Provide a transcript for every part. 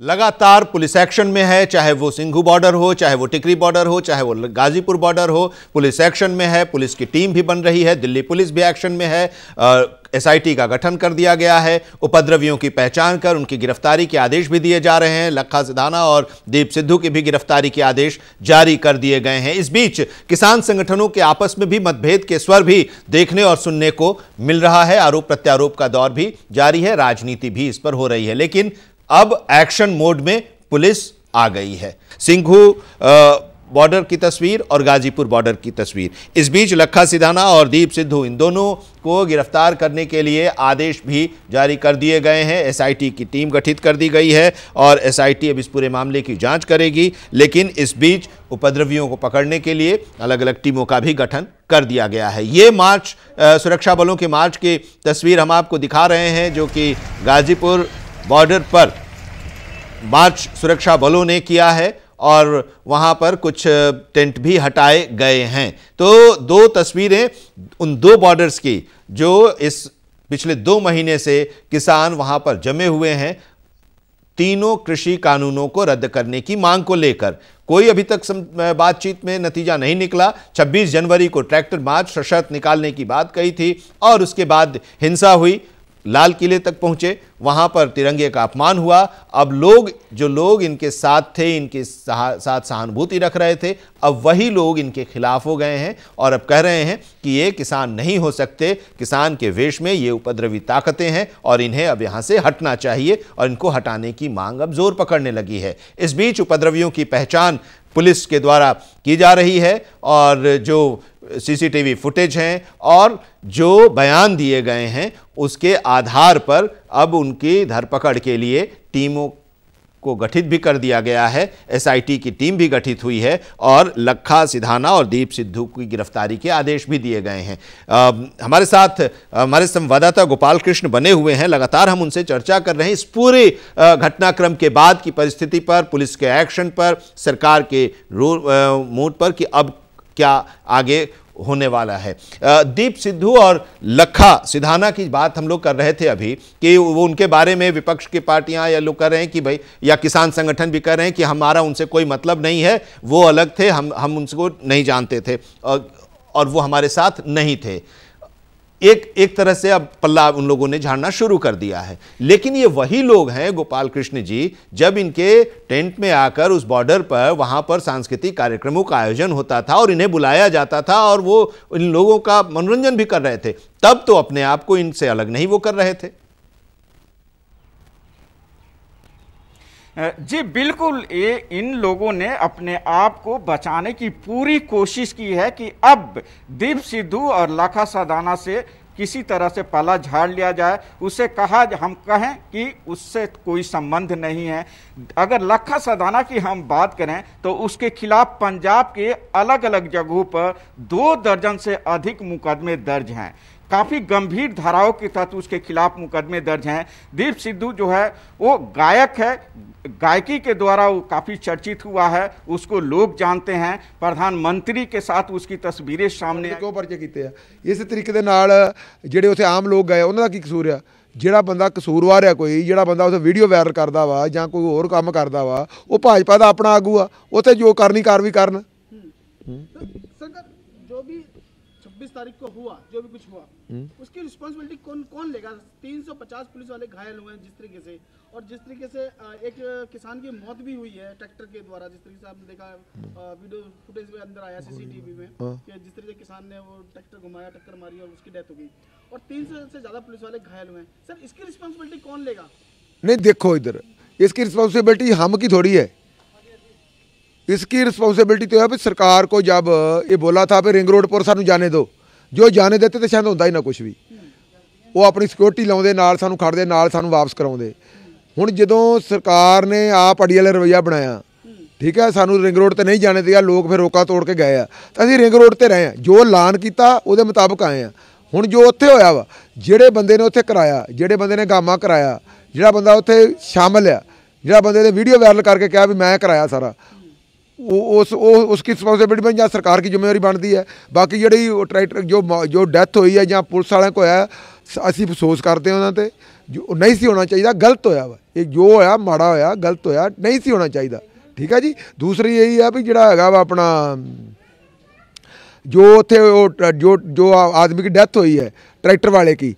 लगातार police action में है, चाहे वो सिंघू बॉर्डर हो, चाहे वो टिकरी बॉर्डर हो, चाहे वो गाजीपुर बॉर्डर हो, पुलिस एक्शन में है। पुलिस की टीम भी बन रही है, दिल्ली पुलिस भी एक्शन में है। एसआईटी का गठन कर दिया गया है। उपद्रवियों की पहचान कर उनकी गिरफ्तारी के आदेश भी दिए जा रहे हैं। लखा सिधाना और दीप सिद्धू की भी गिरफ्तारी के आदेश जारी कर दिए गए हैं। इस बीच किसान संगठनों के आपस में भी मतभेद के स्वर भी देखने और सुनने को मिल रहा है। आरोप प्रत्यारोप का दौर भी जारी है, राजनीति भी इस पर हो रही है, लेकिन अब एक्शन मोड में पुलिस आ गई है। सिंघू बॉर्डर की तस्वीर और गाजीपुर बॉर्डर की तस्वीर। इस बीच लखा सिधाना और दीप सिद्धू, इन दोनों को गिरफ्तार करने के लिए आदेश भी जारी कर दिए गए हैं। एसआईटी की टीम गठित कर दी गई है और एसआईटी अब इस पूरे मामले की जांच करेगी। लेकिन इस बीच उपद्रवियों को पकड़ने के लिए अलग अलग टीमों का भी गठन कर दिया गया है। ये मार्च, सुरक्षा बलों के मार्च की तस्वीर हम आपको दिखा रहे हैं, जो कि गाजीपुर बॉर्डर पर मार्च सुरक्षा बलों ने किया है और वहां पर कुछ टेंट भी हटाए गए हैं। तो दो तस्वीरें उन दो बॉर्डर्स की, जो इस पिछले 2 महीने से किसान वहां पर जमे हुए हैं, तीनों कृषि कानूनों को रद्द करने की मांग को लेकर। कोई अभी तक बातचीत में नतीजा नहीं निकला। 26 जनवरी को ट्रैक्टर मार्च सशर्त निकालने की बात कही थी और उसके बाद हिंसा हुई, लाल किले तक पहुंचे, वहां पर तिरंगे का अपमान हुआ। अब जो लोग इनके साथ थे, इनके साथ सहानुभूति रख रहे थे, अब वही लोग इनके खिलाफ हो गए हैं और अब कह रहे हैं कि ये किसान नहीं हो सकते, किसान के वेश में ये उपद्रवी ताकतें हैं और इन्हें अब यहां से हटना चाहिए और इनको हटाने की मांग अब जोर पकड़ने लगी है। इस बीच उपद्रवियों की पहचान पुलिस के द्वारा की जा रही है और जो सीसीटीवी फुटेज हैं और जो बयान दिए गए हैं, उसके आधार पर अब उनकी धरपकड़ के लिए टीमों को गठित भी कर दिया गया है। एसआईटी की टीम भी गठित हुई है और लखा सिधाना और दीप सिद्धू की गिरफ्तारी के आदेश भी दिए गए हैं। हमारे साथ हमारे संवाददाता गोपाल कृष्ण बने हुए हैं, लगातार हम उनसे चर्चा कर रहे हैं इस पूरे घटनाक्रम के बाद की परिस्थिति पर, पुलिस के एक्शन पर, सरकार के मूड पर कि अब क्या आगे होने वाला है। दीप सिद्धू और लखा सिधाना की बात हम लोग कर रहे थे अभी कि वो उनके बारे में विपक्ष की पार्टियां या लोग कर रहे हैं कि भाई, या किसान संगठन भी कर रहे हैं कि हमारा उनसे कोई मतलब नहीं है, वो अलग थे, हम उनको नहीं जानते थे और वो हमारे साथ नहीं थे। एक तरह से अब पल्ला उन लोगों ने झाड़ना शुरू कर दिया है। लेकिन ये वही लोग हैं गोपाल कृष्ण जी, जब इनके टेंट में आकर उस बॉर्डर पर वहां पर सांस्कृतिक कार्यक्रमों का आयोजन होता था और इन्हें बुलाया जाता था और वो इन लोगों का मनोरंजन भी कर रहे थे, तब तो अपने आप को इनसे अलग नहीं वो कर रहे थे। जी बिल्कुल, ये इन लोगों ने अपने आप को बचाने की पूरी कोशिश की है कि अब दीप सिद्धू और लखा सिधाना से किसी तरह से पल्ला झाड़ लिया जाए, उससे हम कहें कि उससे कोई संबंध नहीं है। अगर लखा सिधाना की हम बात करें तो उसके खिलाफ पंजाब के अलग अलग जगहों पर 2 दर्जन से अधिक मुकदमे दर्ज हैं। काफी गंभीर धाराओं के तहत उसके खिलाफ मुकदमे दर्ज हैं। दीप सिद्धू जो है वो गायक है, गायकी के द्वारा वो काफी चर्चित हुआ है, उसको लोग जानते हैं। प्रधानमंत्री के साथ उसकी तस्वीरें सामने क्यों पर्चे कीते इस तरीके दे नाल ਜਿਹੜੇ ਉੱਥੇ ਆਮ ਲੋਕ ਗਏ ਉਹਨਾਂ ਦਾ ਕੀ ਕਸੂਰ ਆ? ਜਿਹੜਾ ਬੰਦਾ ਕਸੂਰਵਾਰ ਆ, ਕੋਈ ਜਿਹੜਾ ਬੰਦਾ ਉੱਥੇ ਵੀਡੀਓ ਵਾਇਰਲ ਕਰਦਾ ਵਾ ਜਾਂ ਕੋਈ ਹੋਰ ਕੰਮ ਕਰਦਾ ਵਾ, ਉਹ ਭਾਜਪਾ ਦਾ ਆਪਣਾ ਆਗੂ ਆ, ਉੱਥੇ ਜੋ ਕਰਨੀ ਕਾਰਵਾਈ ਕਰਨ। जो भी 26 तारीख को हुआ, जो भी कुछ हुआ, उसकी रिस्पॉन्सिबिलिटी कौन लेगा? 350 पुलिस वाले घायल हुए हैं जिस तरीके से, और जिस तरीके से एक किसान की मौत भी हुई है ट्रैक्टर के द्वारा, जिस तरीके से आपने देखा वीडियो फुटेज में अंदर आया सीसीटीवी में कि जिस तरीके से किसान ने वो ट्रैक्टर घुमाया, टक्कर मारी और उसकी डेथ हो गई, और 300 से ज़्यादा पुलिस वाले घायल हुए हैं। सर, इसकी रिस्पॉन्सिबिलिटी कौन लेगा? नहीं, देखो इधर इसकी रिस्पॉन्सिबिलिटी हम की थोड़ी है। इसकी रिस्पॉन्सिबिलिटी तो है भी सरकार को, जब ये बोला था भी रिंग रोड पर सानू जाने दो, जो जाने देते तो शायद होंदा ही ना कुछ भी। वो अपनी सिक्योरिटी लाउंदे, नाल सानू खड़दे, नाल सानू वापस कराउंदे। हुण जदों सरकार ने आप अड़ी वाला रवैया बनाया, ठीक है, सानू रिंग रोड ते नहीं जाने दिया, लोग फिर रोका तोड़ के गए आ, तो असीं रिंग रोड ते रहे हैं, जो ऐलान किया उहदे मुताबिक आए हैं। हुण जो उत्थे होया वा, जिहड़े बंदे ने उत्थे कराया, जिहड़े बंदे ने गामा कराया, जिहड़ा बंदा उत्थे शामिल आ, जिहड़ा बंदे ने वीडियो वायरल करके कहा भी मैं कराया सारा, उसकी रिस्पॉन्सिबिलिटी में सरकार की जिम्मेवारी बनती है। बाकी जी ट्रैक्टर जो डेथ हुई है या पुलिस वाले को है, असीं अफसोस करते हैं उन्होंने, जो नहीं सी होना चाहिए, गलत होया वा ये जो होया माड़ा होया गलत होया, नहीं सी होना चाहिए। ठीक है जी। दूसरी यही है भी जिहड़ा हैगा वा अपना जो उत्थे जो जो आदमी की डेथ हुई है ट्रैक्टर वाले की,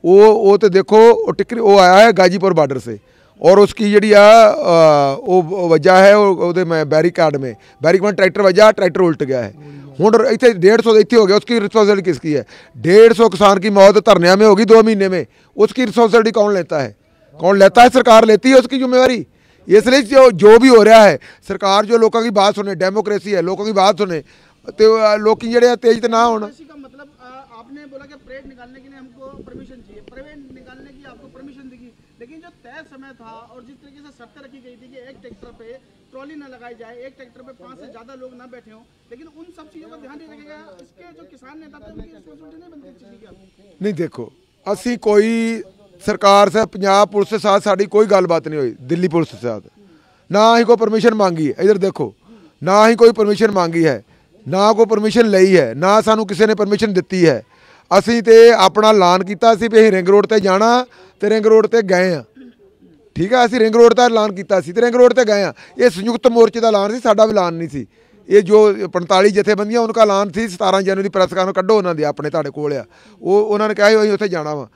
वो तो देखो वो टिकरी वो आया है गाजीपुर बॉर्डर से और उसकी जी वो वजह है वो में बैरिकाड में ट्रैक्टर वजह, ट्रैक्टर उल्ट गया है। हुण इतने 150 इतने हो गया, उसकी रिस्पॉन्सिबिलिटी किसकी है? 150 किसान की मौत धरने में होगी 2 महीने में, उसकी रिस्पॉन्सिबिलिटी कौन लेता है? कौन लेता है? सरकार लेती है उसकी जिम्मेवारी। इसलिए जो भी हो रहा है सरकार जो लोगों की बात सुने, डेमोक्रेसी है, लोगों की बात सुने तो लोग जड़े तेज तो ना होना। मतलब आपने बोला कि परेड निकालने के लिए हमको परमिशन चाहिए, परेड निकालने की आपको परमिशन दी, लेकिन जो तय समय था और जिस तरीके से शर्तें रखी गई थी कि एक ट्रैक्टर पे ट्रॉली ना लगाई जाए, एक ट्रैक्टर पे 5 से ज़्यादा लोग ना बैठे हों, लेकिन उन सब चीज़ों का ध्यान नहीं रखा गया। इसके जो किसान नेता थे उनकी रिस्पॉन्सिबिलिटी नहीं बनती चीज़ की? नहीं, देखो असी कोई सरकार से पंजाब पुलिस के साथ साड़ी कोई गलबात नहीं हुई, दिल्ली पुलिस के साथ ना ही कोई परमिशन मांगी है। इधर देखो ना ही कोई परमिशन मांगी है, ना कोई परमिशन लई है, ना सानू किसी ने परमिशन दी है। असी तो अपना ऐलान किया भी अं रिंग रोड पर जाना तो रिंग रोड पर गए हाँ। ठीक है, असी रिंग रोड का ऐलान किया रिंग रोड पर गए हाँ। ये संयुक्त मोर्चे का ऐलान से, साडा भी ऐलान नहीं सी। ये जो 45 जथेबंदियां उनका ऐलान थी 17 जनवरी प्रेस कानून कड्डो उन्होंने अपने तुहाडे कोल आ, वो उन्होंने कहा असीं उत्थे जाना वा,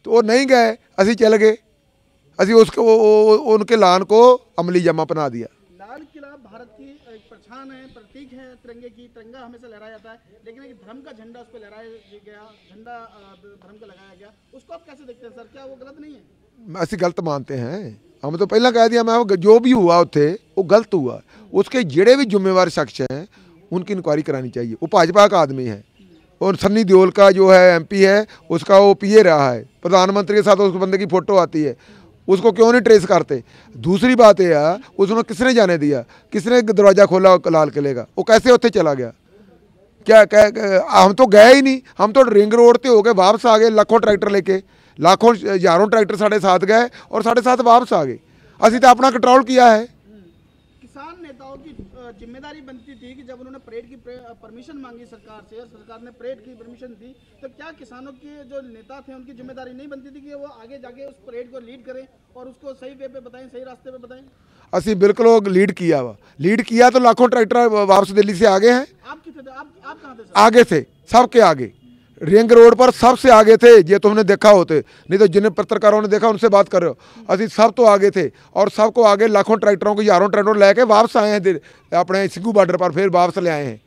तो वो नहीं गए, असी चल गए। असी उनके ऐलान को अमली जमा बना दिया। लाल किला भारत की एक पहचान है, प्रतीक है तिरंगे की, तिरंगा हमेशा लहराया जाता है, लेकिन एक धर्म का झंडा उस पर लहराया गया, झंडा धर्म का लगाया गया, उसको आप कैसे देखते हैं सर? क्या वो गलत नहीं है? असी गलत मानते हैं। हम तो पहला कह दिया, मैं जो भी हुआ उत्थे वो गलत हुआ। उसके जेड़े भी जिम्मेवार शख्स हैं उनकी इंक्वायरी करानी चाहिए। वो भाजपा का आदमी है और सन्नी देओल का जो है MP है उसका वो PA रहा है, प्रधानमंत्री के साथ उस बंदे की फ़ोटो आती है, उसको क्यों नहीं ट्रेस करते? दूसरी बात यह है उसने किसने जाने दिया, किसने दरवाज़ा खोला लाल किले का, वो कैसे उत्थे चला गया? क्या हम तो गए ही नहीं, हम तो रिंग रोड पे हो गए वापस आ गए, लाखों ट्रैक्टर लेके, लाखों हज़ारों ट्रैक्टर साढ़े साथ गए और साढ़े साथ वापस आ गए। असी तो अपना कंट्रोल किया है। किसान नेताओं की जिम्मेदारी बनती थी कि जब उन्होंने परेड की परमिशन मांगी सरकार से, सरकार ने परेड की परमिशन दी, तो क्या किसानों के जो नेता थे उनकी जिम्मेदारी नहीं बनती थी कि वो आगे जाके उस परेड को लीड करें और उसको सही वे पे बताएं, सही रास्ते पे बताएं? असी बिल्कुल लीड किया वा, लीड किया तो लाखों ट्रैक्टर वापस दिल्ली से आगे हैं। आप कितने थे? आप कहाँ थे सर? आगे थे, सबके आगे, रिंग रोड पर सबसे आगे थे। ये तुमने देखा होते, नहीं तो जिन्हें पत्रकारों ने देखा उनसे बात कर रहे हो। असी सब तो आगे थे और सबको आगे लाखों ट्रैक्टरों को, हज़ारों ट्रैक्टर लेके वापस आए हैं अपने सिंघू बॉर्डर पर, फिर वापस ले आए हैं।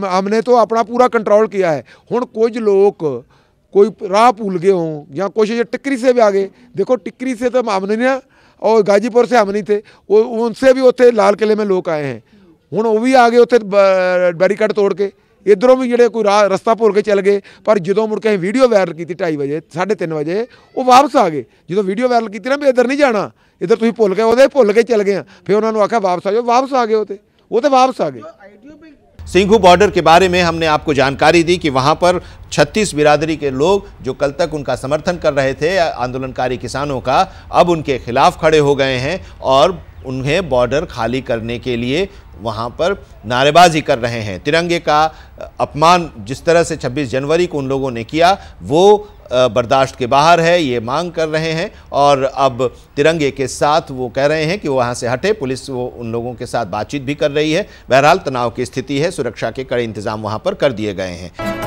हमने तो अपना पूरा कंट्रोल किया है। हुण कुछ लोग कोई राह भूल गए हों या कुछ टिकरी से भी आ गए। देखो टिकरी से तो हम नहीं ना, और गाजीपुर से हम नहीं थे, वो उनसे भी उत्थे लाल किले में लोग आए हैं। हुण वो भी आ गए उत्थे बैरिकेड तोड़ के, इधरों भी ਜਿਹੜੇ कोई रस्ता भुल के चल गए। पर जो मुड़ के वीडियो वायरल की 2:30 बजे 3:30 बजे वो वापस आ गए। जो वीडियो वायरल की ना भी इधर नहीं जाना, इधर तुम भुल गए, वो भुल के चल गए। फिर उन्होंने आखा वापस आ जाओ, वापस आ गए, वो तो वापस आ गए। सिंघू बॉर्डर के बारे में हमने आपको जानकारी दी कि वहां पर 36 बिरादरी के लोग जो कल तक उनका समर्थन कर रहे थे आंदोलनकारी किसानों का, अब उनके खिलाफ खड़े हो गए हैं और उन्हें बॉर्डर खाली करने के लिए वहां पर नारेबाजी कर रहे हैं। तिरंगे का अपमान जिस तरह से 26 जनवरी को उन लोगों ने किया वो बर्दाश्त के बाहर है, ये मांग कर रहे हैं। और अब तिरंगे के साथ वो कह रहे हैं कि वो वहाँ से हटे। पुलिस वो उन लोगों के साथ बातचीत भी कर रही है। बहरहाल तनाव की स्थिति है, सुरक्षा के कड़े इंतजाम वहाँ पर कर दिए गए हैं।